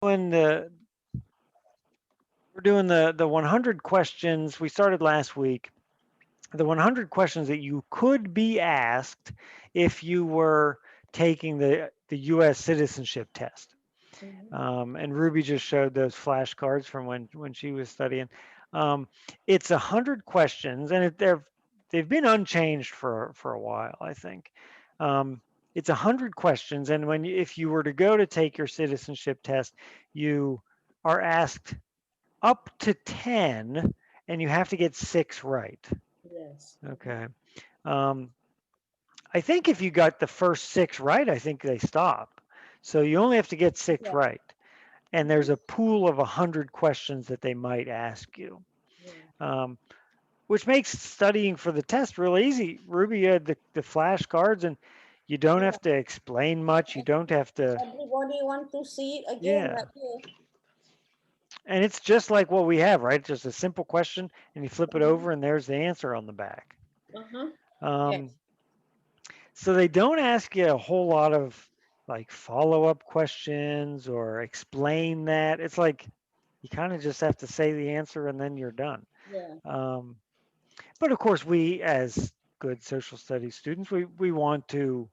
When we're doing the 100 questions we started last week, the 100 questions that you could be asked if you were taking the U.S. citizenship test. Mhm. And Ruby just showed those flashcards from when she was studying. It's 100 questions, and they've been unchanged for a while, I think. It's 100 questions, and if you were to go to take your citizenship test, you are asked up to 10, and you have to get 6 right. Yes. Mhm. Okay. Um, I think if you got the first 6 right, I think they stop. So you only have to get 6 Yeah. right. And there's Mhm. a pool of 100 questions that they might ask you, Yeah. um, which makes studying for the test real easy. Ruby, you had the flashcards, and you don't Yeah. have to explain much. You don't have to, Everybody want to see it again, yeah. right here. And it's just like what we have, right? Just a simple question, and you flip it Mhm. over, and there's the answer on the back. Uh-huh. Um, Yes. so they don't ask you a whole lot of like follow-up questions or explain that. It's like you kind of just have to say the answer, and then you're done. Yeah. Um, but of course, we as good social studies students, we want to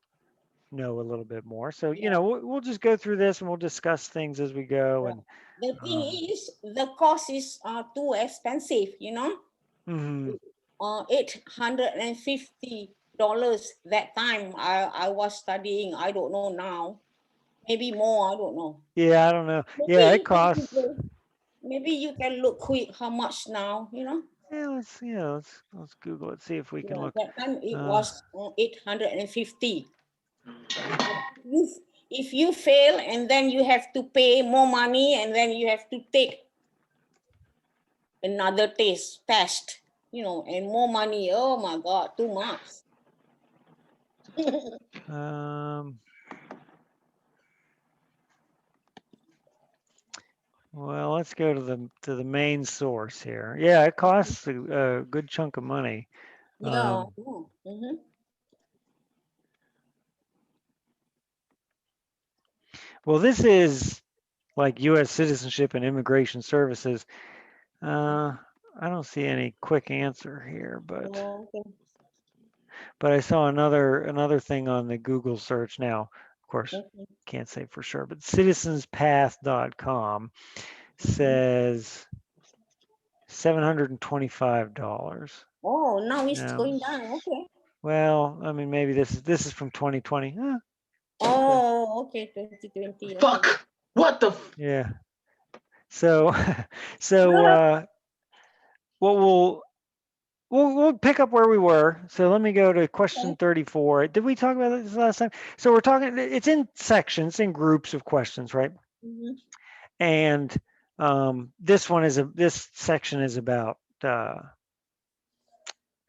know a little bit more. So Yeah. we'll just go through this and we'll discuss things as we go. Yeah. And The um, thing is, the cost is too expensive, you know. mhm. $850 that time I was studying. I don't know now. Maybe more, I don't know. Yeah, I don't know. Maybe Yeah, it you can costs. Google. Maybe you can look quick how much now, you know. Let's Google it, see if we can Yeah, look. that time it Uh, was 850. But if you fail and then you have to pay more money and then you have to take another test, and more money. Oh my God, too much. um, well, let's go to the main source here. Yeah, it costs a good chunk of money. Yeah. Um, Mm-hmm. well, this is like U.S. Citizenship and Immigration Services. Uh, I don't see any quick answer here, Oh, okay. but I saw another thing on the Google search now. Of course, Okay. can't say for sure, but citizenspath.com Mhm. says $725. Oh, now it's Now, going down. Okay. well, I mean, maybe this is from 2020. Okay. Oh, okay. 2020. Okay. Fuck! What the? Yeah. So, so what we'll pick up where we were. So let me go to question Okay. 34. Did we talk about this last time? So we're talking. It's in sections, in groups of questions, right? Mm-hmm. And this section is about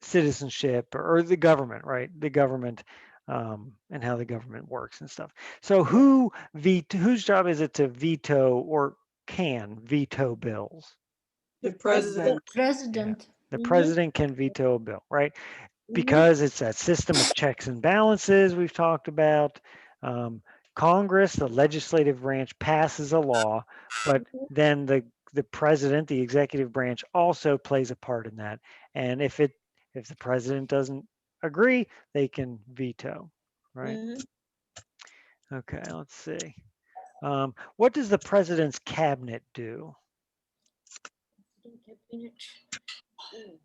citizenship or the government, right? The government and how the government works and stuff. So Yeah. whose job is it to veto or can veto bills? The The president. president. Yeah. President. The Mm-hmm. president can veto a bill, right? Mm-hmm. Because it's that system of checks and balances we've talked about. Um, Congress, the legislative branch, passes a law, but then the president, the executive branch, also plays a part in that. And if the president doesn't agree, they can veto, right? Mm-hmm. Okay, let's see. What does the president's cabinet do? Cabinet. Mm.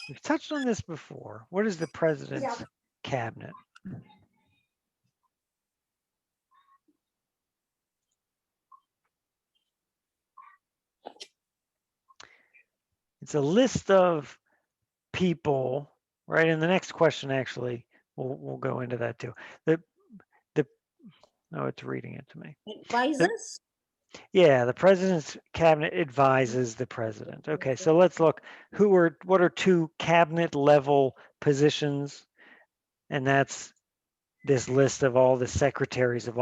We've touched on this before. What is the Yeah. president's cabinet? It's a list of people, right? And the next question actually, we'll go into that too. The the oh, it's reading it to me. The, Advisors. yeah, the president's cabinet advises the president. Okay, so let's look. What are two cabinet level positions? And that's this list of all the secretaries of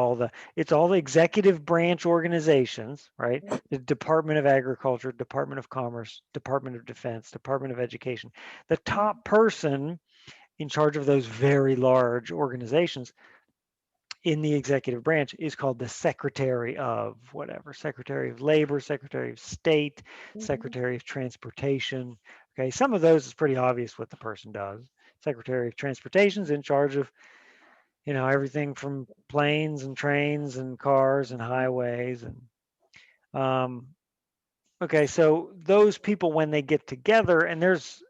it's all the executive branch organizations, right? The Department of Agriculture, Department of Commerce, Department of Defense, Department of Education. The top person in charge of those very large organizations in the executive branch is called the Secretary of whatever, Secretary of Labor, Secretary of State, Mhm. Secretary of Transportation. Okay, some of those is pretty obvious what the person does. Secretary of Transportation is in charge of, everything from planes and trains and cars and highways and um, okay, so those people when they get together, and there's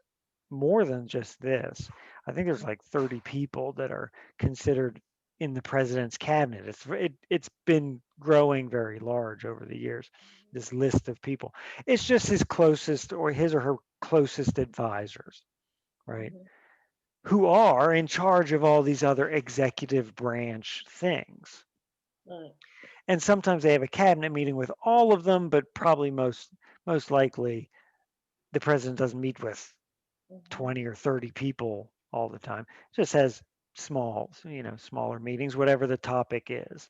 more than just this. I think there's like 30 people that are considered in the president's cabinet. It's been growing very large over the years. This list of people. It's just his closest or his or her closest advisors, right? Mhm. Who are in charge of all these other executive branch things. Right. And sometimes they have a cabinet meeting with all of them, but probably most likely the president doesn't meet with Mhm. 20 or 30 people all the time. It just has smaller meetings, whatever the topic is.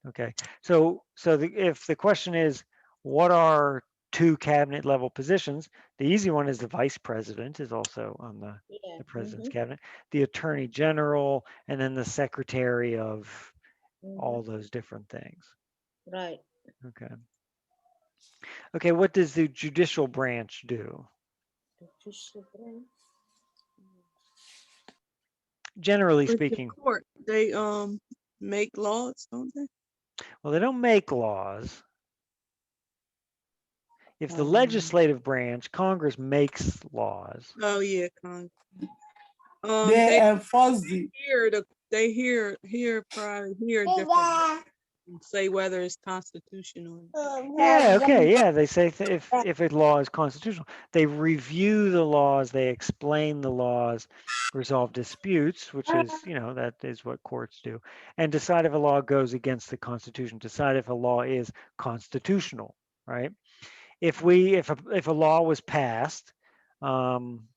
Okay. If the question is, what are two cabinet level positions? The easy one is the vice president is also on Yeah. the president's Mhm. cabinet, the attorney general, and then the secretary of Mhm. all those different things. Right. Okay. Okay. What does the judicial branch do? The judicial branch. Generally With the speaking, court, they make laws, don't they? well, they don't make laws. If the Um, legislative branch, Congress makes laws. oh yeah, Con. They They enforce the they hear probably hear different and say whether it's constitutional. Yeah, okay, yeah. They say if a law is constitutional, they review the laws, they explain the laws, resolve disputes, which is, that is what courts do, and decide if a law goes against the Constitution, decide if a law is constitutional, right? If a law was passed, um,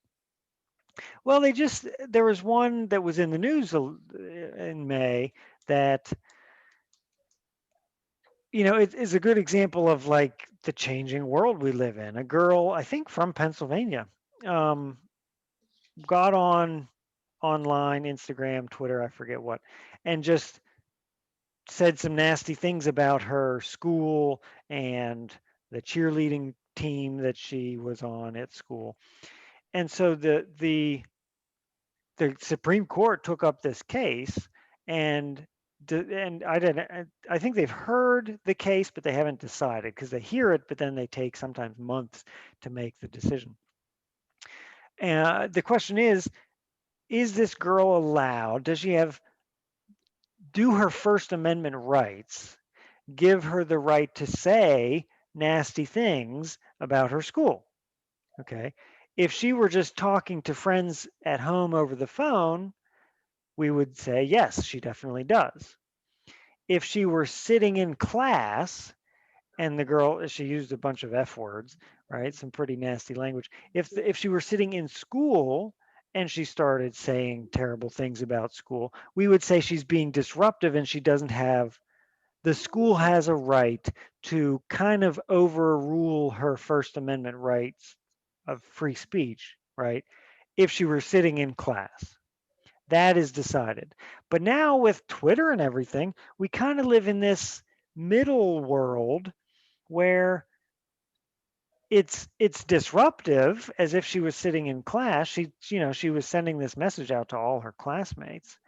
well, there was one that was in the news in May that, it is a good example of like the changing world we live in. A girl, I think from Pennsylvania, um, got online, Instagram, Twitter, I forget what, and just said some nasty things about her school and the cheerleading team that she was on at school. And so the Supreme Court took up this case, and I think they've heard the case, but they haven't decided because they hear it, but then they take sometimes months to make the decision. And the question is this girl allowed? Does she have do her First Amendment rights give her the right to say nasty things about her school? Okay. If she were just talking to friends at home over the phone, we would say, yes, she definitely does. If she were sitting in class and the girl, she used a bunch of F words, right? Some pretty nasty language. If she were sitting in school and she started saying terrible things about school, we would say she's being disruptive and she doesn't have, the school has a right to kind of overrule her First Amendment rights of free speech, right? If she were sitting in class. That is decided. But now with Twitter and everything, we kind of live in this middle world where it's disruptive as if she was sitting in class. She was sending this message out to all her classmates,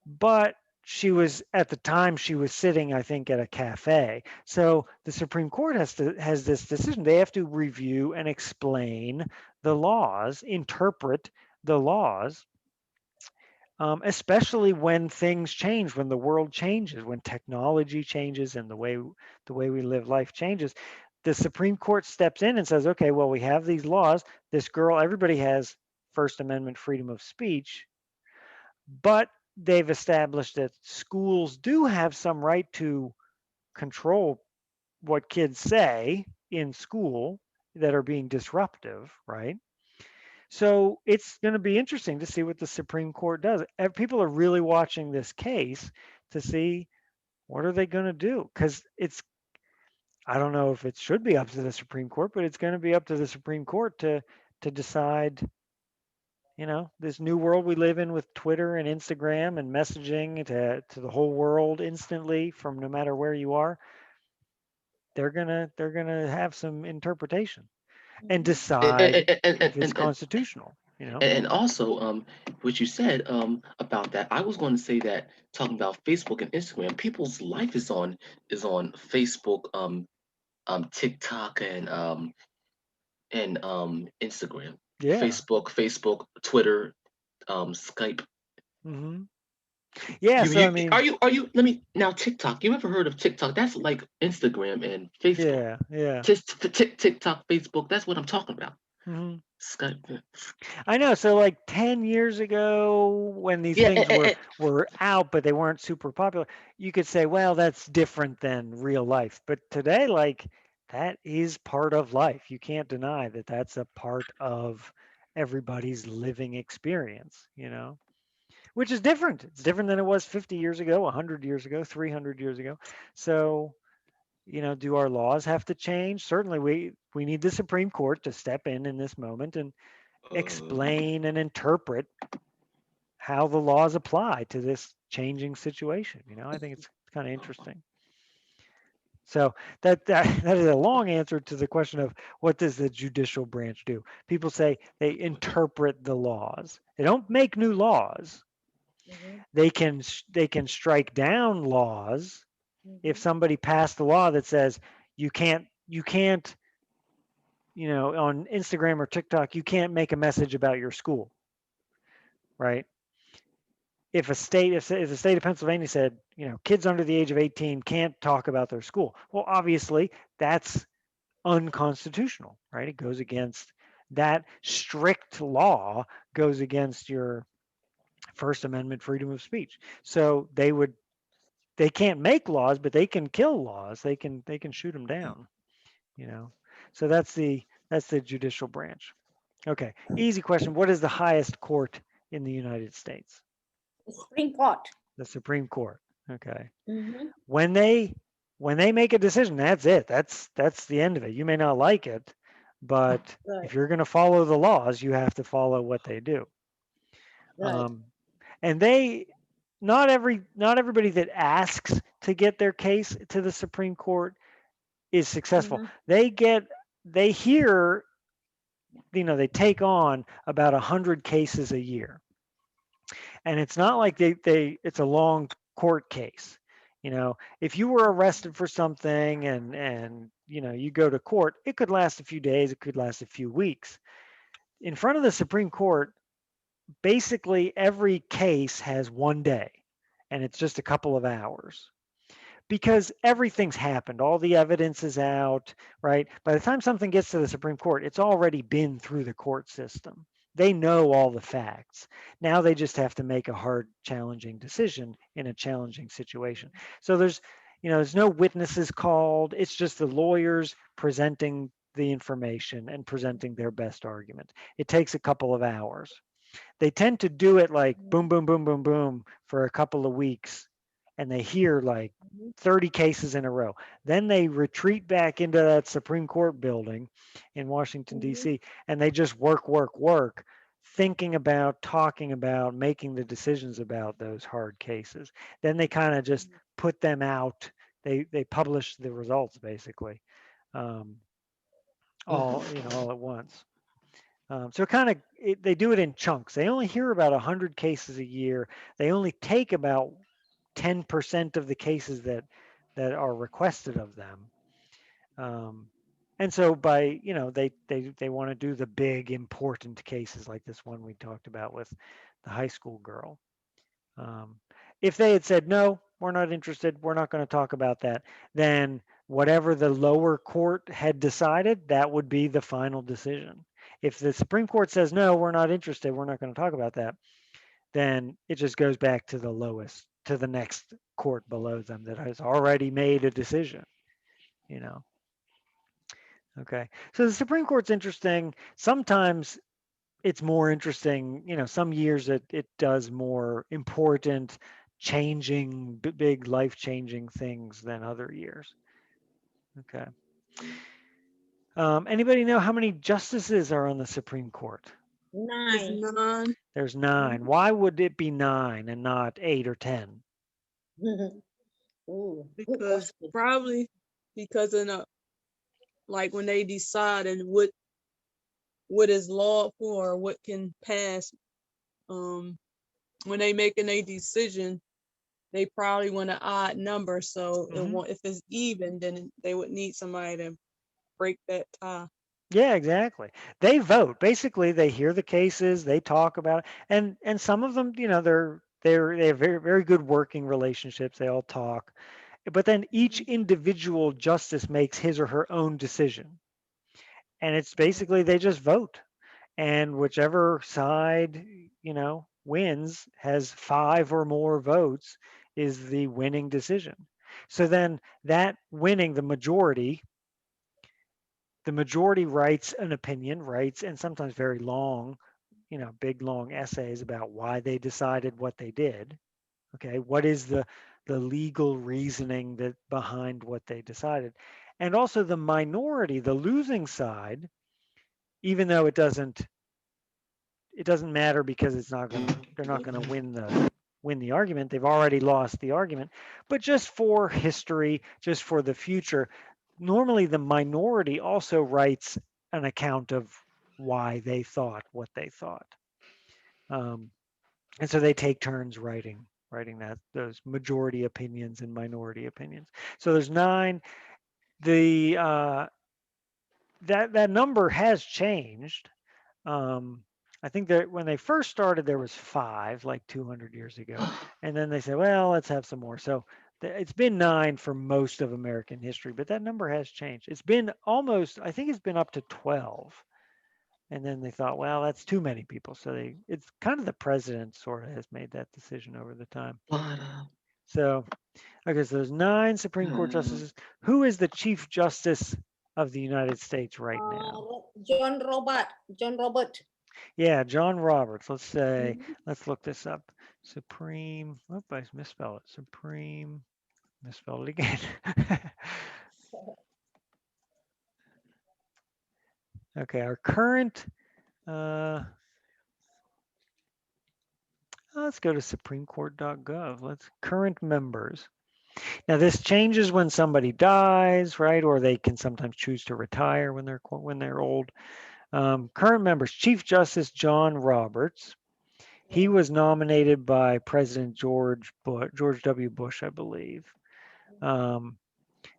but she was at the time she was sitting, I think, at a cafe. So the Supreme Court has this decision. They have to review and explain the laws, interpret the laws, especially when things change, when the world changes, when technology changes, and the way we live life changes. The Supreme Court steps in and says, okay, well, we have these laws. This girl, everybody has First Amendment freedom of speech, but they've established that schools do have some right to control what kids say in school that are being disruptive, right? So it's going to be interesting to see what the Supreme Court does. People are really watching this case to see what are they going to do, because I don't know if it should be up to the Supreme Court, but it's going to be up to the Supreme Court to decide this new world we live in with Twitter and Instagram and messaging to the whole world instantly from no matter where you are, they're gonna have some interpretation and Mhm. decide if it's And constitutional. and also, what you said about that, I was going to say that talking about Facebook and Instagram, people's life is on Facebook, TikTok, and Instagram, Yeah. Facebook, Twitter, Skype. Hmm. Yeah. You So I you mean, are you? Let me now TikTok. You ever heard of TikTok? That's like Instagram and Facebook. yeah, yeah. TikTok, Facebook. That's what I'm talking about. Hmm. Skype. Yeah. I know. So like 10 years ago, when these Yeah, things were out, but they weren't super popular, you could say, well, that's different than real life. But today, like that is part of life. You can't deny that that's a part of everybody's living experience, which is different. It's different than it was 50 years ago, 100 years ago, 300 years ago. So, do our laws have to change? Certainly, we need the Supreme Court to step in this moment and explain and interpret how the laws apply to this changing situation. I think it's kind of interesting. So that is a long answer to the question of what does the judicial branch do? People say they interpret the laws. They don't make new laws. Mhm. They can strike down laws if Mhm. somebody passed a law that says you can't on Instagram or TikTok you can't make a message about your school, right? If the state of Pennsylvania said, kids under the age of 18 can't talk about their school, well, obviously that's unconstitutional, right? It goes against that strict law goes against your First Amendment freedom of speech. So they can't make laws, but they can kill laws. They can shoot them down, you know. So that's the judicial branch. Okay, easy question. What is the highest court in the United States? The Supreme Court. The Supreme Court. Okay. Mhm. When they make a decision, that's it. That's the end of it. You may not like it, but Right. if you're going to follow the laws, you have to follow what they do. Right. And they not everybody that asks to get their case to the Supreme Court is successful. Mhm. They hear, they take on about 100 cases a year, and it's not like it's a long court case. If you were arrested for something and you go to court, it could last a few days, it could last a few weeks. In front of the Supreme Court, basically every case has one day, and it's just a couple of hours because everything's happened. All the evidence is out, right? By the time something gets to the Supreme Court, it's already been through the court system. They know all the facts. Now they just have to make a hard, challenging decision in a challenging situation. So there's no witnesses called. It's just the lawyers presenting the information and presenting their best argument. It takes a couple of hours. They tend to do it like boom, boom, boom, boom, boom for a couple of weeks, and they hear like Mhm. 30 cases in a row. Then they retreat back into that Supreme Court building in Washington, Mhm. D.C., and they just work, work, work, thinking about, talking about, making the decisions about those hard cases. Then they kind of just put them out. They publish the results basically, um, all at once. So they do it in chunks. They only hear about 100 cases a year. They only take about 10% of the cases that are requested of them. Um, and so they want to do the big important cases like this one we talked about with the high school girl. Um, if they had said, no, we're not interested, we're not going to talk about that, then whatever the lower court had decided, that would be the final decision. If the Supreme Court says, no, we're not interested, we're not going to talk about that, then it just goes back to the lowest, to the next court below them that has already made a decision, you know. Okay. So the Supreme Court's interesting. Sometimes it's more interesting, some years it does more important, changing, big life changing things than other years. Okay. Anybody know how many justices are on the Supreme Court? It's 9. 9. There's 9. Why would it be 9 and not 8 or 10? Ooh, good Because question. probably because in a like when they decide and what is lawful or what can pass, when they making a decision, they probably want an odd number. So it Mhm. won't, if it's even, then they would need somebody to break that tie. Yeah, exactly. They vote. Basically, they hear the cases, they talk about it, and some of them, you know, they have very very good working relationships. They all talk, but then each individual justice makes his or her own decision, and it's basically they just vote, and whichever side, you know, wins has 5 or more votes is the winning decision. So then that winning the majority writes an opinion, writes, and sometimes very long, you know, big long essays about why they decided what they did. Okay, what is the legal reasoning that behind what they decided? And also the minority, the losing side, even though it doesn't matter because they're not gonna win the argument. They've already lost the argument. But just for history, just for the future, normally the minority also writes an account of why they thought what they thought. Um, and so they take turns writing those majority opinions and minority opinions. So there's 9. The that number has changed. Um, I think that when they first started, there was 5, like 200 years ago, and then they said, well, let's have some more. So it's been 9 for most of American history, but that number has changed. It's been almost, I think it's been up to 12, and then they thought, well, that's too many people. So it's kind of the president sort of has made that decision over the time. But So okay, so there's 9 Supreme Court justices. Who is the Chief Justice of the United States right now? John Robert. John Robert. Yeah, John Roberts. Let's say, Mhm. let's look this up. Supreme, oh, I misspelled it. Supreme, misspelled it again. Okay, our current, let's go to supremecourt.gov. Let's current members. Now this changes when somebody dies, right? Or they can sometimes choose to retire when they're old. Current members: Chief Justice John Roberts. He was nominated by President George W. Bush, I believe. Um,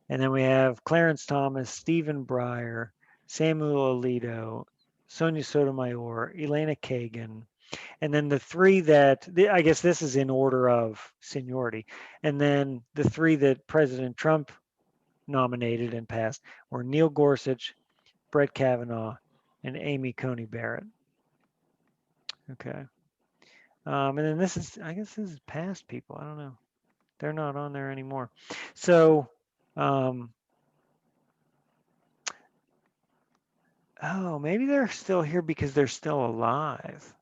and then we have Clarence Thomas, Stephen Breyer, Samuel Alito, Sonia Sotomayor, Elena Kagan, and then the 3 that I guess this is in order of seniority. And then the 3 that President Trump nominated and passed were Neil Gorsuch, Brett Kavanaugh, and Amy Coney Barrett. Okay. And then this is, I guess this is past people. I don't know. They're not on there anymore. So, oh, maybe they're still here because they're still alive.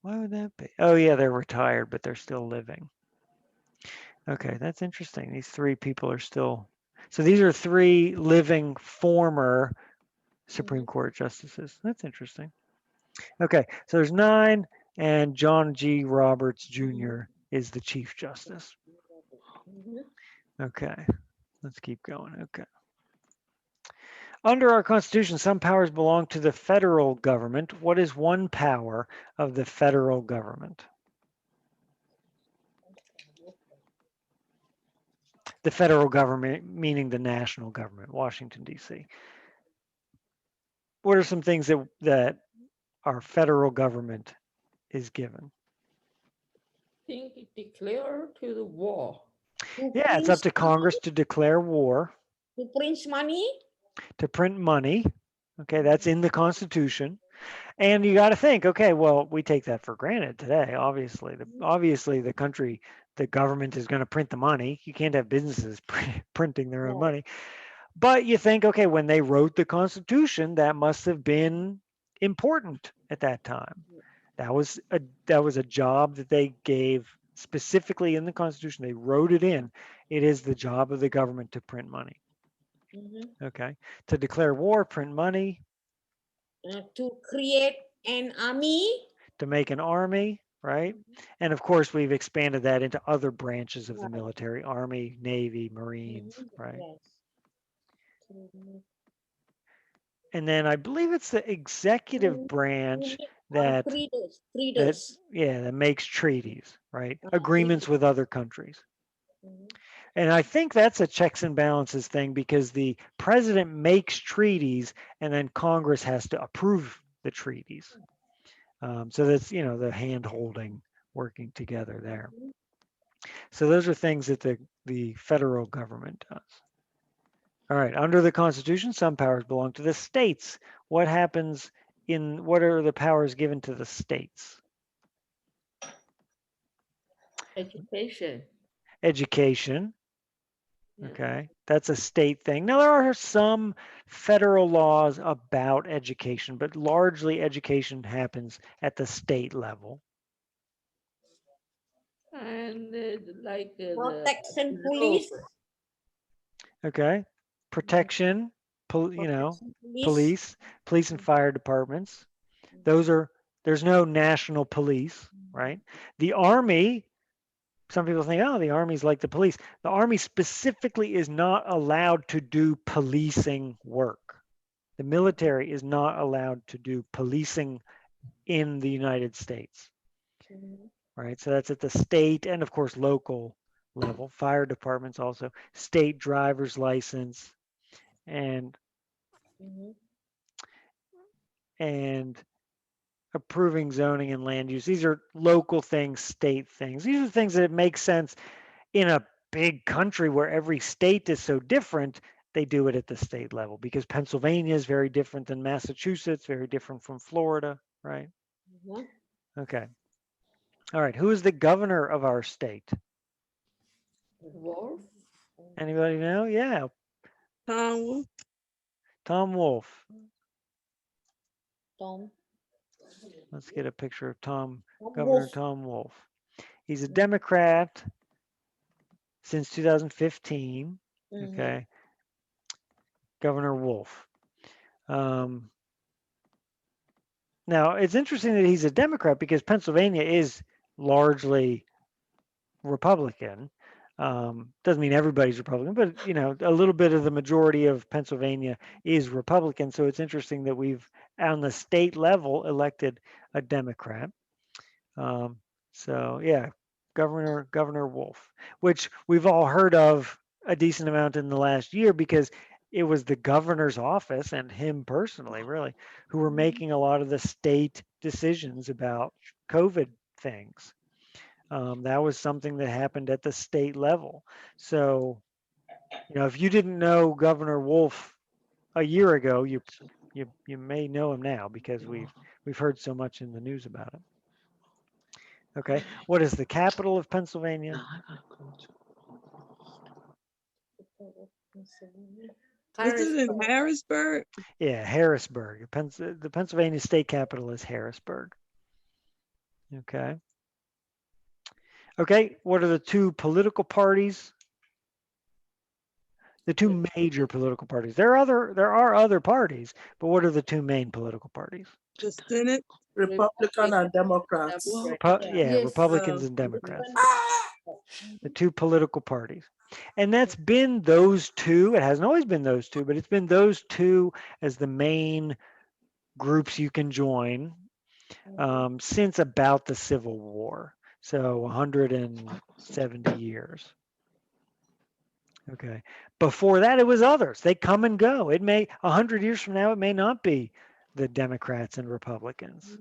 Why would that be? Oh, yeah, they're retired, but they're still living. Okay, that's interesting. These 3 people are still. So these are 3 living former Supreme Court justices. That's interesting. Okay, so there's 9, and John G. Roberts Jr. is the Chief Justice. Okay, let's keep going. Okay. Under our Constitution, some powers belong to the federal government. What is one power of the federal government? The federal government, meaning the national government, Washington, D.C. What are some things that our federal government is given? Think it declare to the war. Yeah, it's up to Congress to declare war, To print money. to print money. Okay, that's in the Constitution. And you got to think, okay, well, we take that for granted today. Obviously, the country, the government is going to print the money. You can't have businesses printing their own No. money. But you think, okay, when they wrote the Constitution, that must have been important at that time. That was a job that they gave specifically in the Constitution. They wrote it in. It is the job of the government to print money. Okay, to declare war, print money. To create And army. to make an army, right? And of course, we've expanded that into other branches of the Right. military: Army, Navy, Marines, right? Yes. And then I believe it's the executive branch that Traders. that makes treaties, right? Uh, Agreements with other countries. Mhm. And I think that's a checks and balances thing because the president makes treaties and then Congress has to approve the treaties. So that's, the hand holding, working together there. So those are things that the federal government does. All right, under the Constitution, some powers belong to the states. What happens what are the powers given to the states? Education. Education. Yeah. Okay, that's a state thing. Now, there are some federal laws about education, but largely education happens at the state level. And the Protection law. police. Okay, protection, Protection police. police and fire departments. There's no national police, right? The Army, some people think, oh, the Army's like the police. The Army specifically is not allowed to do policing work. The military is not allowed to do policing in the United States, Mhm. right? So that's at the state and, of course, local level. Fire departments also, state driver's license, and Mhm. and approving zoning and land use. These are local things, state things. These are things that make sense in a big country where every state is so different. They do it at the state level because Pennsylvania is very different than Massachusetts, very different from Florida, right? Mhm. Okay. All right. Who is the governor of our state? Wolf. Anybody know? Yeah, Tom, Tom Wolf. Tom. Let's get a picture of Governor Wolf. Tom Wolf. He's a Democrat since 2015. Mhm. Okay. Governor Wolf. Um, Now, it's interesting that he's a Democrat because Pennsylvania is largely Republican. Doesn't mean everybody's Republican, but a little bit of the majority of Pennsylvania is Republican. So it's interesting that we've, on the state level, elected a Democrat. Um, so yeah, Governor Wolf, which we've all heard of a decent amount in the last year because it was the governor's office and him personally, really, who were making a lot of the state decisions about COVID things. That was something that happened at the state level. So, if you didn't know Governor Wolf a year ago, you may know him now because we've heard so much in the news about him. Okay. What is the capital of Pennsylvania? Now I gotta go to. is it in Harrisburg? Yeah, Harrisburg. The Pennsylvania state capital is Harrisburg. Okay. Okay. What are the two political parties? The two major political parties. There are other parties, but what are the two main political parties? The Senate? Republican and Democrats. Well, Yeah, Yes. Republicans and Democrats. The two political parties. And that's been those two. It hasn't always been those two, but it's been those two as the main groups you can join since about the Civil War. So 170 years. Okay. Before that, it was others. They come and go. 100 years from now, it may not be the Democrats and Republicans.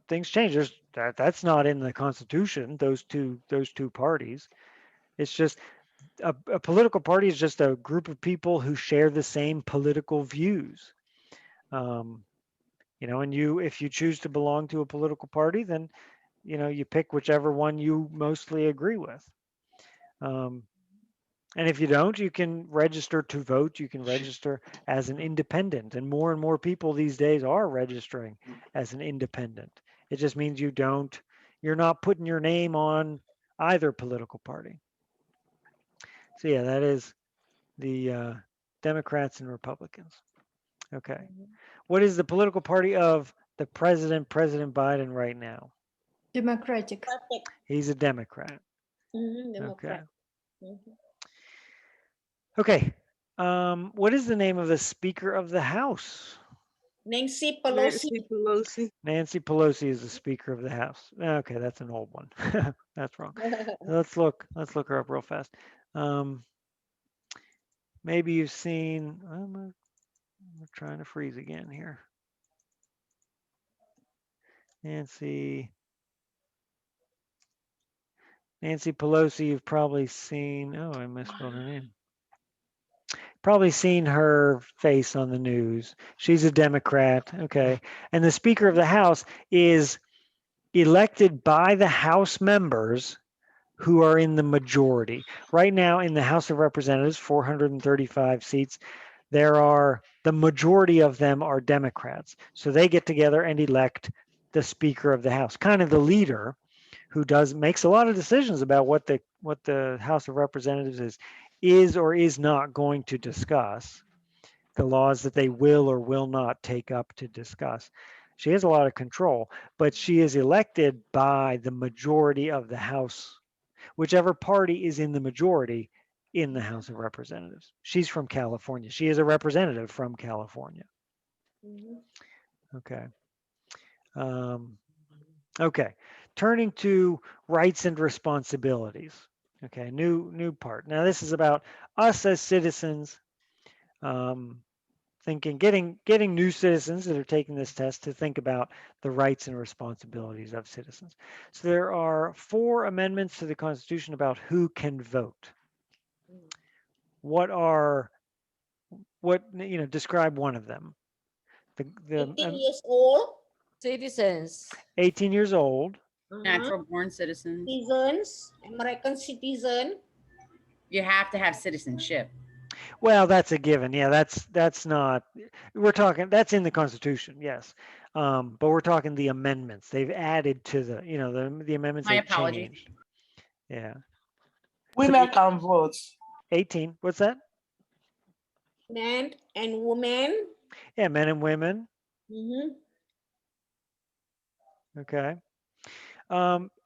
Things change. That's not in the Constitution. Those two parties. It's just a political party is just a group of people who share the same political views. And if you choose to belong to a political party, then you pick whichever one you mostly agree with. And if you don't, you can register to vote. You can register as an independent, and more people these days are registering as an independent. It just means you're not putting your name on either political party. So yeah, that is the Democrats and Republicans. Okay. Mhm. What is the political party of the president, President Biden, right now? Democratic. Perfect. He's a Democrat. Mhm, Okay. Democrat. Mhm. Okay. What is the name of the Speaker of the House? Nancy Pelosi. Nancy Pelosi. Nancy Pelosi is the Speaker of the House. Okay, that's an old one. That's wrong. Let's look her up real fast. Maybe you've seen. We're trying to freeze again here. Nancy Pelosi, you've probably seen. Oh, I misspelled her name. Probably seen her face on the news. She's a Democrat. Okay. And the Speaker of the House is elected by the House members who are in the majority. Right now, in the House of Representatives, 435 seats, the majority of them are Democrats. So they get together and elect the Speaker of the House, kind of the leader who makes a lot of decisions about what the House of Representatives is or is not going to discuss, the laws that they will or will not take up to discuss. She has a lot of control, but she is elected by the majority of the House, whichever party is in the majority in the House of Representatives. She's from California. She is a representative from California. Mhm. Okay. Okay. Turning to rights and responsibilities. Okay, new part. Now this is about us as citizens. Getting new citizens that are taking this test to think about the rights and responsibilities of citizens. So there are 4 amendments to the Constitution about who can vote. Describe one of them. The 18 years old. Citizens. 18 years old. Natural born citizens. Citizens, American citizen. You have to have citizenship. Well, that's a given. Yeah, that's not. We're talking. That's in the Constitution. Yes, but we're talking the amendments. They've added to the amendments. My They've apologies. changed. Yeah. Women can vote. 18. What's that? Men and women. Yeah, men and women. Mhm. Okay.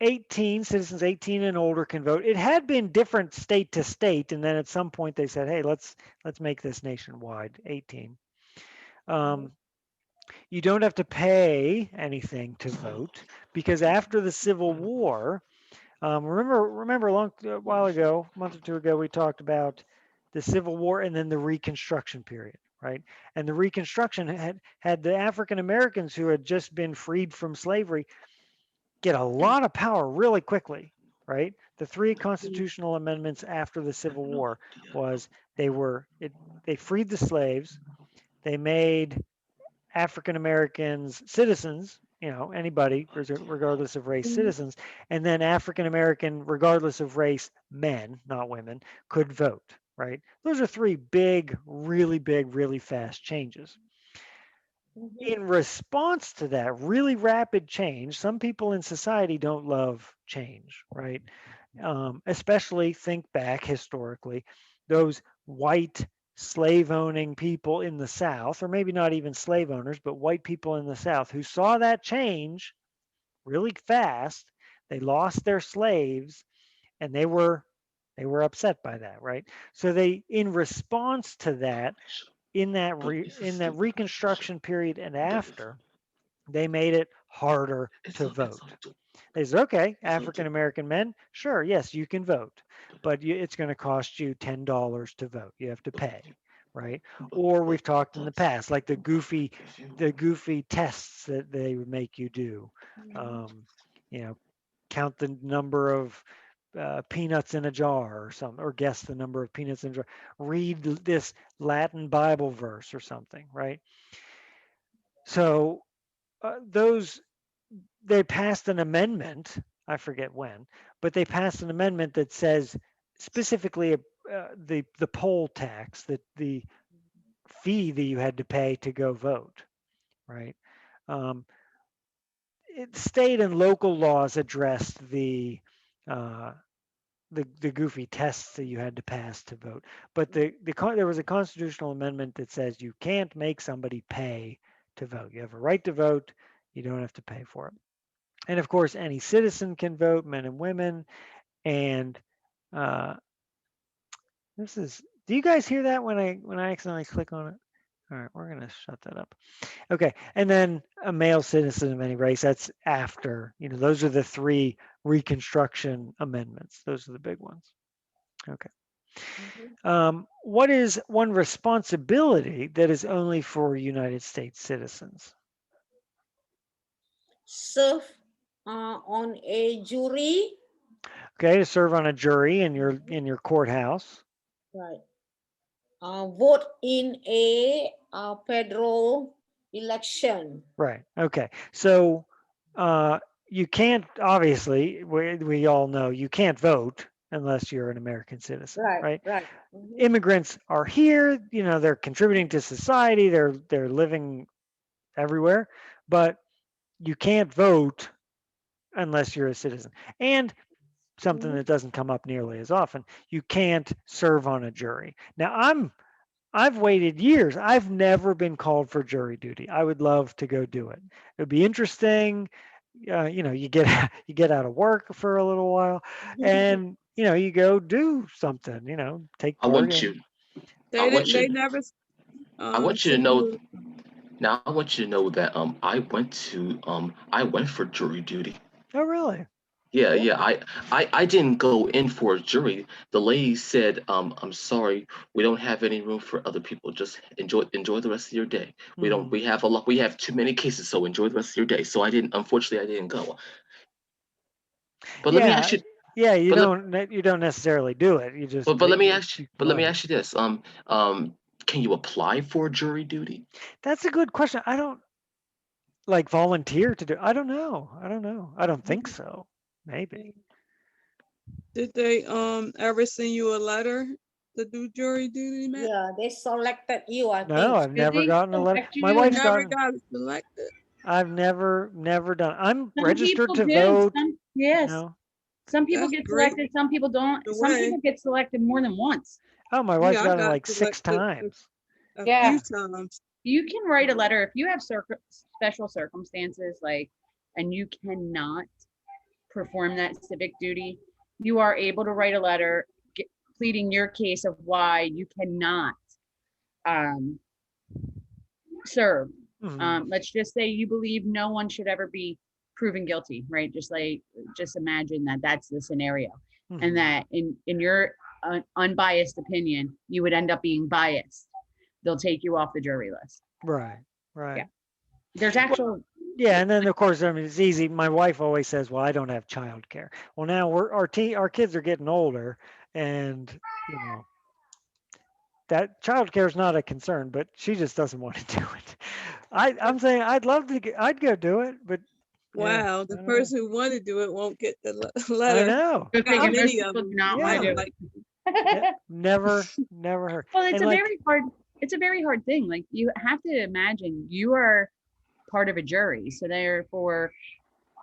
18 citizens 18 and older can vote. It had been different state to state, and then at some point they said, "Hey, let's make this nationwide." 18. You don't have to pay anything to vote because after the Civil War, remember a while ago, a month or two ago, we talked about the Civil War and then the Reconstruction period, right? And the Reconstruction had the African Americans who had just been freed from slavery get a lot of power really quickly, right? The 3 constitutional amendments after the Civil War was they freed the slaves, they made African Americans citizens, anybody, regardless of race, citizens, and then African American, regardless of race, men, not women, could vote, right? Those are 3 big, really fast changes. In response to that really rapid change, some people in society don't love change, right? Especially think back historically, those white slave owning people in the South, or maybe not even slave owners, but white people in the South who saw that change really fast. They lost their slaves and they were upset by that, right? So in response to that, in that Reconstruction period and after, they made it harder to vote. They said, okay, African American men, sure, yes, you can vote, but it's going to cost you $10 to vote. You have to pay, right? Or we've talked in the past, like the goofy tests that they would make you do. Count the number of peanuts in a jar or something, or guess the number of peanuts in a jar. Read this Latin Bible verse or something, right? So they passed an amendment. I forget when, but they passed an amendment that says specifically the poll tax, that the fee that you had to pay to go vote, right? State and local laws addressed the the goofy tests that you had to pass to vote. But there was a constitutional amendment that says you can't make somebody pay to vote. You have a right to vote. You don't have to pay for it. And of course, any citizen can vote, men and women. And uh, this is. Do you guys hear that when I accidentally click on it? All right, we're gonna shut that up. Okay, and then a male citizen of any race. That's after. Those are the three Reconstruction amendments. Those are the big ones. Okay. What is one responsibility that is only for United States citizens? Serve on a jury. Okay, to serve on a jury in your courthouse. Right. Vote in a federal election. Right. Okay. So you can't, obviously, we all know you can't vote unless you're an American citizen, right? Right. Immigrants are here, they're contributing to society, they're living everywhere, but you can't vote unless you're a citizen. And something that doesn't come up nearly as often, you can't serve on a jury. Now, I've waited years. I've never been called for jury duty. I would love to go do it. It would be interesting. You get you get out of work for a little while, and you go do something. Take I part want in. you. I They want didn't. They you. never I want you to sent know. you. Now I want you to know that I went for jury duty. Oh, really? Yeah, yeah. I didn't go in for a jury. The lady said, I'm sorry, we don't have any room for other people. Just enjoy the rest of your day. We have a lot, we have too many cases, so enjoy the rest of your day. So unfortunately I didn't go. But let me Yeah, ask you, yeah. You but let, don't necessarily do it. You just but let me ask you but let me might. ask you this. Can you apply for jury duty? That's a good question. I don't like volunteer to do. I don't know. I don't think so. Maybe. Did they ever send you a letter to do jury duty, Matt? Yeah, they selected you, I No, think. I've Did never they gotten a letter. select My You you? wife's never gotten. got selected. I've never done. I'm Some registered people to do. vote. Some, yes. Some people That's get great. selected. Some people don't. The Some way. people get selected more than once. Oh, my wife's Yeah, I gotten got like 6 selected times. a Yeah. few times. You can write a letter if you have special circumstances, and you cannot perform that civic duty. You are able to write a letter pleading your case of why you cannot serve. Let's just say you believe no one should ever be proven guilty, right? Just imagine that that's the scenario, and that in your unbiased opinion, you would end up being biased. They'll take you off the jury list. Right. Yeah. There's actual. Yeah, and then of course, I mean, it's easy. My wife always says, "Well, I don't have childcare." Well, now our kids are getting older, and that childcare is not a concern, but she just doesn't want to do it. I'm saying I'd love to. I'd go do it, but yeah, Wow, I the don't know. person who want to do it won't get the I letter. know. Good Got thing most many of people do them. not want Yeah. to do Like, it. Never heard. Well, it's And a like, very hard thing. Like, you have to imagine you are part of a jury. So therefore,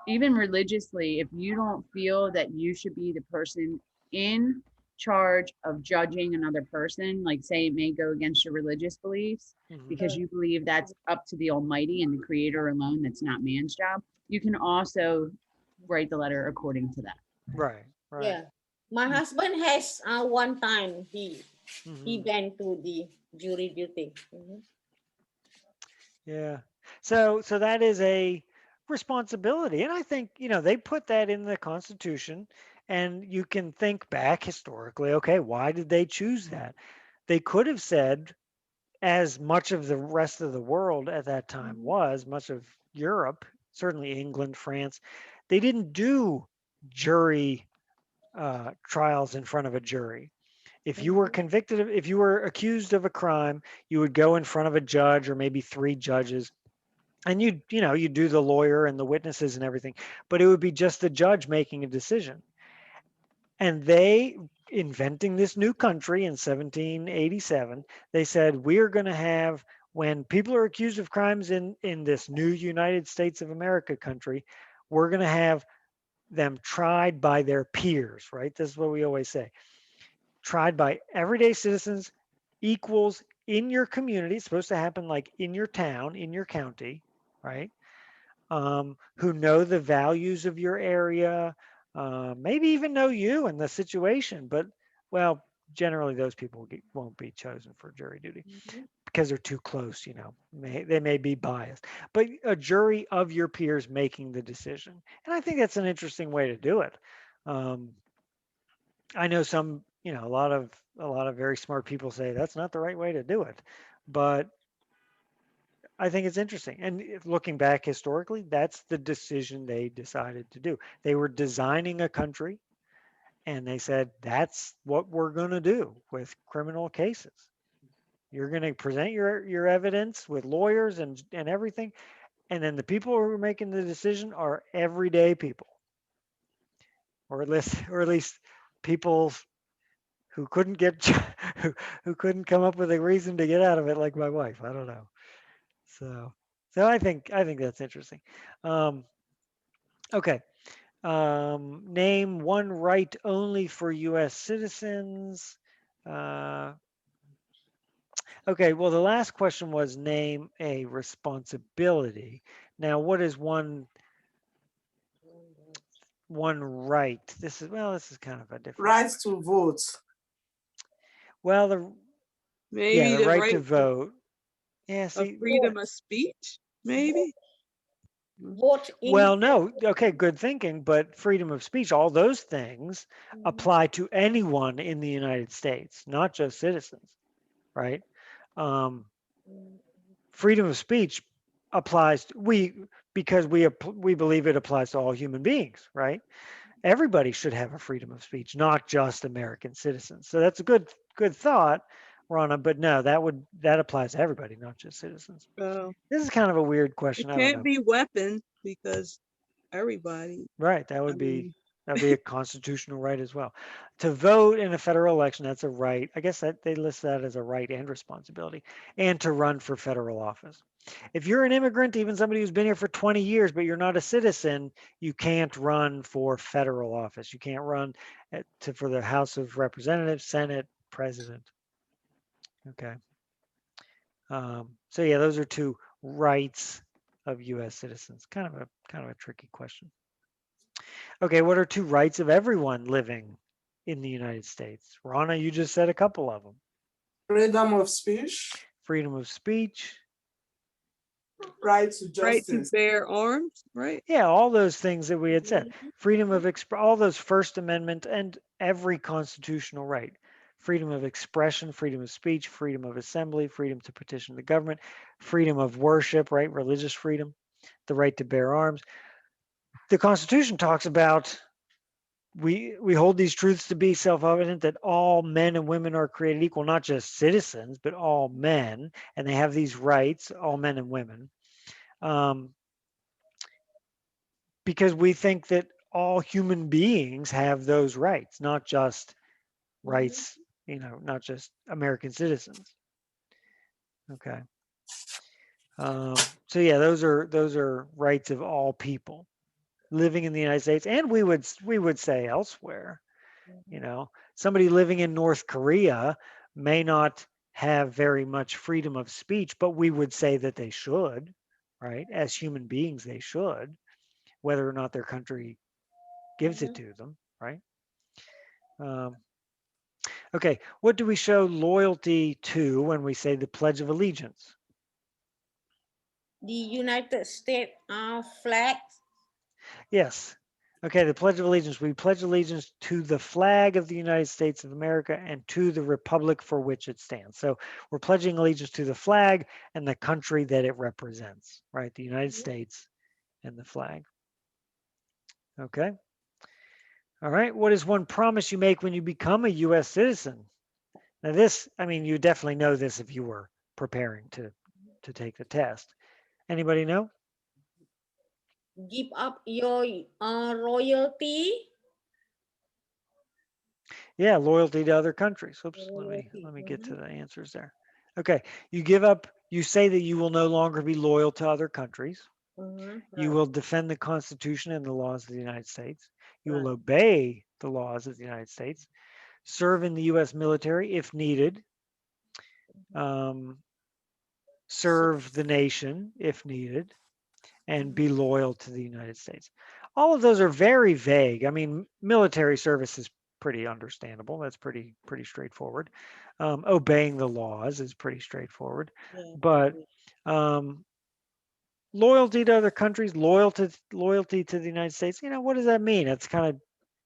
even religiously, if you don't feel that you should be the person in charge of judging another person, like say it may go against your religious beliefs, because you believe that's up to the Almighty and the Creator alone, that's not man's job, you can also write the letter according to that. right. Yeah. My husband has one time he went to the jury duty. Yeah. So that is a responsibility. And I think, they put that in the Constitution, and you can think back historically, okay, why did they choose that? They could have said, as much of the rest of the world at that time was, much of Europe, certainly England, France, they didn't do jury trials in front of a jury. If you were if you were accused of a crime, you would go in front of a judge or maybe 3 judges, and you do the lawyer and the witnesses and everything, but it would be just the judge making a decision. And they, inventing this new country in 1787, they said, we're going to have, when people are accused of crimes in this new United States of America country, we're going to have them tried by their peers, right? This is what we always say. Tried by everyday citizens, equals in your community. It's supposed to happen like in your town, in your county, right? Who know the values of your area, maybe even know you and the situation, but well, generally those people won't be chosen for jury duty because they're too close, you know, they may be biased, but a jury of your peers making the decision. And I think that's an interesting way to do it. I know some, you know, a lot of very smart people say that's not the right way to do it, but I think it's interesting. And looking back historically, that's the decision they decided to do. They were designing a country and they said, that's what we're going to do with criminal cases. You're going to present your evidence with lawyers and everything. And then the people who are making the decision are everyday people, or at least people who couldn't get who couldn't come up with a reason to get out of it, like my wife. I don't know. So I think that's interesting. Okay. Name one right only for U.S. citizens. Okay. Well, the last question was name a responsibility. Now, what is one right? This is kind of a different. Right to vote. Well, Maybe the the right to right vote. Yeah. of See. freedom of speech, maybe. Vote in. Well, no. Okay. Good thinking. But freedom of speech, all those things apply to anyone in the United States, not just citizens, right? Freedom of speech applies because we believe it applies to all human beings, right? Everybody should have a freedom of speech, not just American citizens. So that's a good thought, Rana. But no, that applies to everybody, not just citizens. Well, This is kind of a weird it question. I don't can't know. be weapon because everybody. Right. That I would be mean, a constitutional right as well. To vote in a federal election, that's a right. I guess that they list that as a right and responsibility, and to run for federal office. If you're an immigrant, even somebody who's been here for 20 years, but you're not a citizen, you can't run for federal office. You can't run for the House of Representatives, Senate, President. Okay. So yeah, those are two rights of U.S. citizens. Kind of a tricky question. Okay, what are two rights of everyone living in the United States? Rana, you just said a couple of them. Freedom of speech. Freedom of speech. Right to right to justice. bear arms, right? Yeah, all those things that we had said. Freedom of all those First Amendment and every constitutional right. Freedom of expression, freedom of speech, freedom of assembly, freedom to petition the government, freedom of worship, right? Religious freedom, the right to bear arms. The Constitution talks about we hold these truths to be self-evident that all men and women are created equal, not just citizens, but all men, and they have these rights, all men and women, because we think that all human beings have those rights, not just rights, not just American citizens. Okay. So yeah, those are rights of all people living in the United States, and we would say elsewhere. Somebody living in North Korea may not have very much freedom of speech, but we would say that they should, right? As human beings, they should, whether or not their country gives it to them, right? Okay, what do we show loyalty to when we say the Pledge of Allegiance? The United States flag. Yes. Okay, the Pledge of Allegiance. We pledge allegiance to the flag of the United States of America and to the republic for which it stands. So we're pledging allegiance to the flag and the country that it represents, right? The United States and the flag. Okay. All right. What is one promise you make when you become a U.S. citizen? Now this, I mean, you definitely know this if you were preparing to take the test. Anybody know? Give up your royalty. Yeah, loyalty to other countries. Oops, let me get to the answers there. Okay, you say that you will no longer be loyal to other countries, You Right. will defend the Constitution and the laws of the United States. You will Right. obey the laws of the United States. Serve in the U.S. military if needed. Um, serve the nation if needed, and be loyal to the United States. All of those are very vague. I mean, military service is pretty understandable. That's pretty straightforward. Obeying the laws is pretty straightforward. Yeah. But loyalty to other countries, loyalty to the United States, what does that mean? It's kind of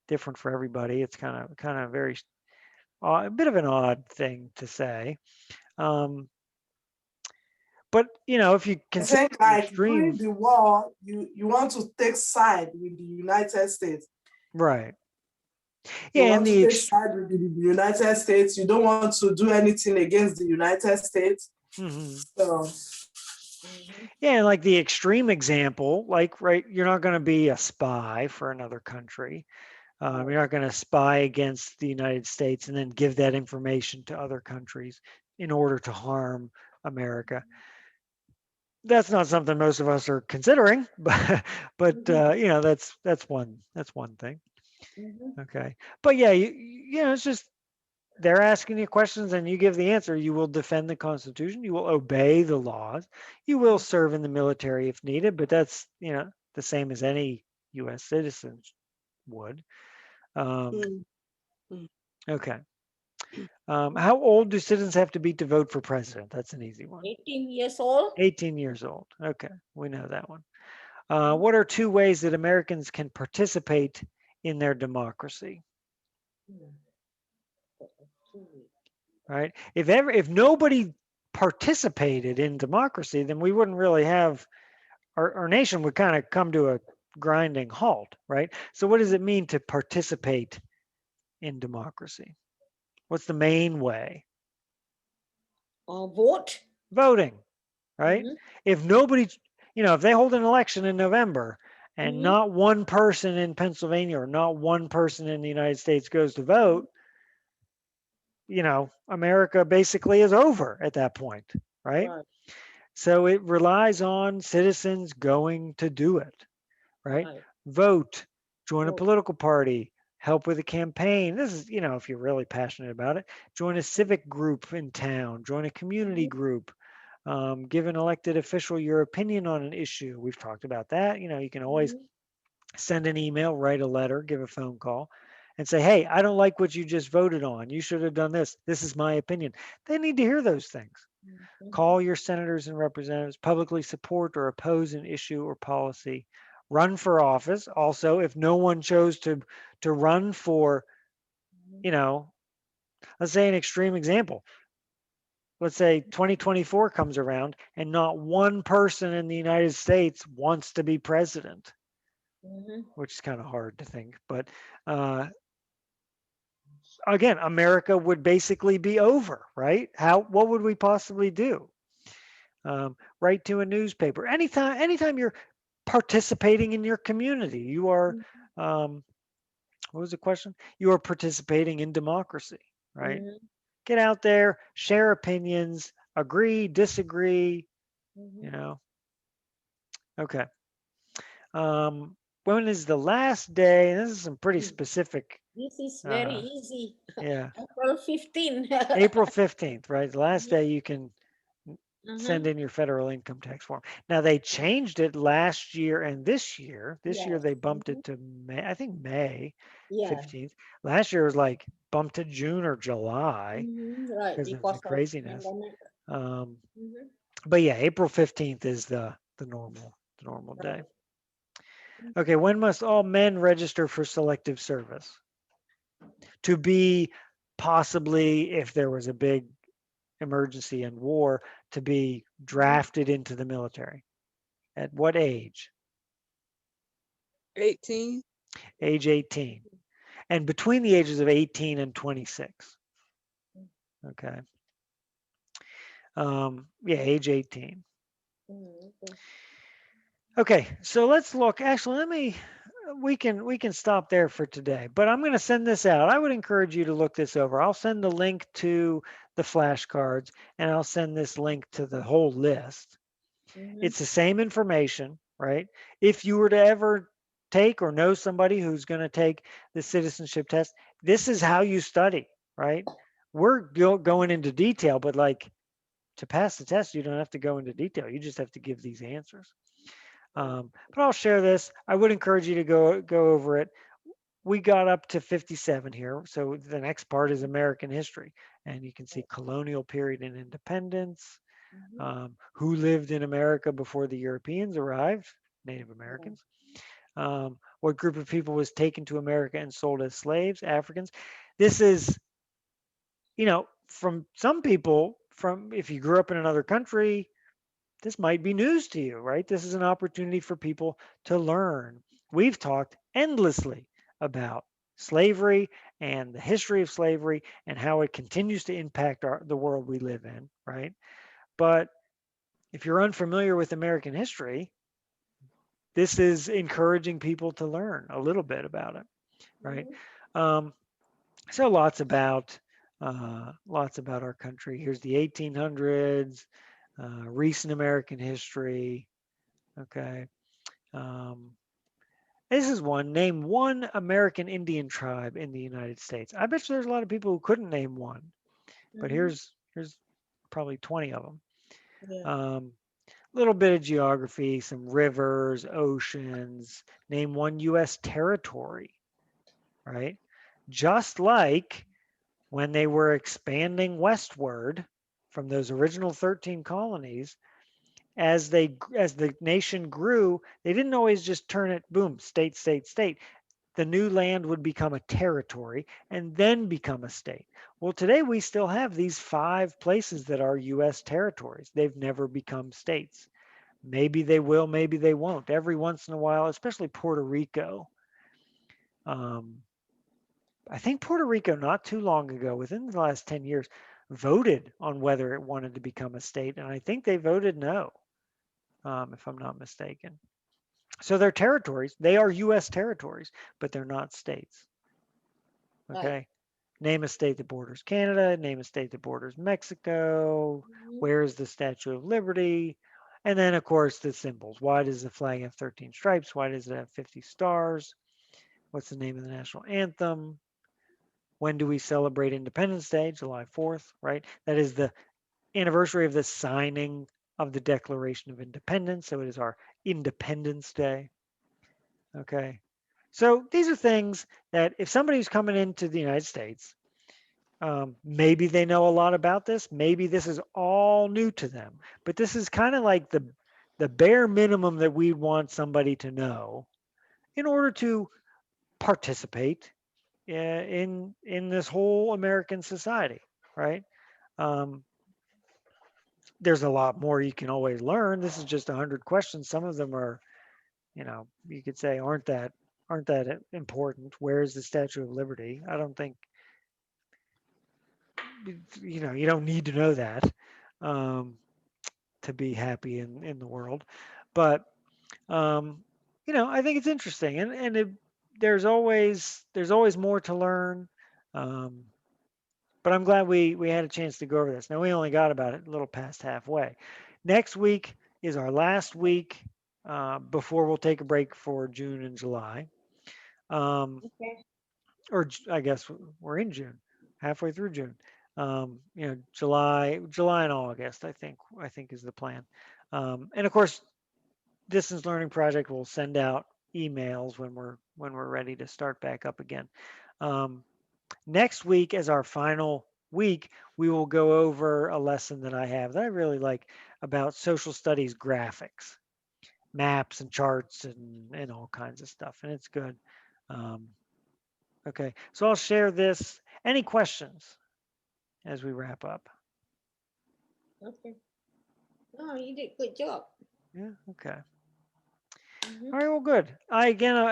different for everybody. It's kind of very a bit of an odd thing to say. But if you I consider think the like during extreme, the war, you want to take side with the United States. right? You Yeah, and want to take side with the United States. You don't want to do anything against the United States. So yeah, and like the extreme example, like right, you're not going to be a spy for another country. You're not going to spy against the United States and then give that information to other countries in order to harm America. That's not something most of us are considering, but that's one thing. Okay, but yeah, it's just they're asking you questions and you give the answer. You will defend the Constitution. You will obey the laws. You will serve in the military if needed, but that's the same as any U.S. citizen would. Mm, Okay. How old do citizens have to be to vote for president? That's an easy one. 18 years old. 18 years old. Okay, we know that one. What are two ways that Americans can participate in their democracy? Right? If nobody participated in democracy, then we wouldn't really have our nation would kind of come to a grinding halt, right? So what does it mean to participate in democracy? What's the main way? Vote. Voting, right? If nobody, if they hold an election in November and not one person in Pennsylvania or not one person in the United States goes to vote, America basically is over at that point, right? Right. So it relies on citizens going to do it, right? Right. Vote, join a Vote. political party, help with a campaign. This is, if you're really passionate about it, join a civic group in town, join a community group, give an elected official your opinion on an issue. We've talked about that. You can always send an email, write a letter, give a phone call, and say, hey, I don't like what you just voted on. You should have done this. This is my opinion. They need to hear those things. Call your senators and representatives, publicly support or oppose an issue or policy. Run for office. Also, if no one chose to run for, let's say an extreme example. Let's say 2024 comes around and not one person in the United States wants to be president, which is kind of hard to think. But again, America would basically be over, right? What would we possibly do? Write to a newspaper. Anytime you're participating in your community, you are, what was the question? You are participating in democracy, right? Get out there, share opinions, agree, disagree, Okay. When is the last day? This is some pretty specific. This is very easy. Yeah. April 15. April 15th, right? The last day you can send in your federal income tax form. Now they changed it last year and this year. This year they bumped it to May, I think May 15th. Last year was like bumped to June or July Right, because of because the of craziness. pandemic. But yeah, April 15th is the normal day. Okay, when must all men register for selective service? To be possibly, if there was a big emergency and war, to be drafted into the military. At what age? 18. Age 18. And between the ages of 18 and 26. Okay. Yeah, age 18. Okay, so let's look. Actually, we can stop there for today, but I'm going to send this out. I would encourage you to look this over. I'll send the link to the flashcards and I'll send this link to the whole list. It's the same information. right? If you were to ever take or know somebody who's going to take the citizenship test, this is how you study, right? We're going into detail, but like to pass the test, you don't have to go into detail. You just have to give these answers. But I'll share this. I would encourage you to go over it. We got up to 57 here. So the next part is American history. And you can see colonial period and independence, who lived in America before the Europeans arrived, Native Americans. What group of people was taken to America and sold as slaves, Africans. This is, from some people, if you grew up in another country, this might be news to you, right? This is an opportunity for people to learn. We've talked endlessly about slavery and the history of slavery and how it continues to impact the world we live in, right? But if you're unfamiliar with American history, this is encouraging people to learn a little bit about it, right? So lots about our country. Here's the 1800s, recent American history. Okay. This is one. Name one American Indian tribe in the United States. I bet you there's a lot of people who couldn't name one, but here's probably 20 of them. Yeah. Little bit of geography, some rivers, oceans. Name one U.S. territory, right? Just like when they were expanding westward from those original 13 colonies, as the nation grew, they didn't always just turn it, boom, state, state, state. The new land would become a territory and then become a state. Well, today we still have these 5 places that are U.S. territories. They've never become states. Maybe they will, maybe they won't. Every once in a while, especially Puerto Rico. I think Puerto Rico, not too long ago, within the last 10 years, voted on whether it wanted to become a state. And I think they voted no, if I'm not mistaken. So they're territories. They are U.S. territories, but they're not states. Okay. Right. Name a state that borders Canada. Name a state that borders Mexico. Where is the Statue of Liberty? And then, of course, the symbols. Why does the flag have 13 stripes? Why does it have 50 stars? What's the name of the national anthem? When do we celebrate Independence Day? July 4th, right? That is the anniversary of the signing of the Declaration of Independence. So it is our Independence Day. Okay. So these are things that if somebody's coming into the United States, maybe they know a lot about this. Maybe this is all new to them. But this is kind of like the bare minimum that we want somebody to know in order to participate in this whole American society, right? There's a lot more you can always learn. This is just 100 questions. Some of them are, you could say aren't that important. Where is the Statue of Liberty? I don't think, you don't need to know that to be happy in the world. But I think it's interesting, and there's always more to learn. But I'm glad we had a chance to go over this. Now we only got about a little past halfway. Next week is our last week before we'll take a break for June and July. Okay. Or I guess we're in June, halfway through June. July and August, I think is the plan. And of course, Distance Learning Project will send out emails when we're ready to start back up again. Next week, as our final week, we will go over a lesson that I have that I really like about social studies graphics, maps and charts and all kinds of stuff, and it's good. Okay, so I'll share this. Any questions as we wrap up? Okay. Oh, you did good job. Yeah, okay. All right, well, good. I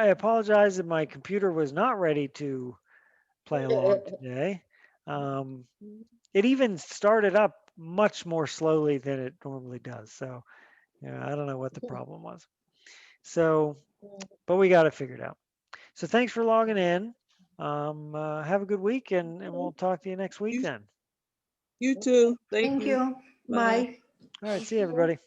apologize that my computer was not ready to play along today. It even started up much more slowly than it normally does. So, I don't know what the problem was. So, but we got it figured out. So thanks for logging in. Have a good week, and we'll talk to you next week then. You too. Thank Thank you. you. Bye. Bye. All right, see you, everybody.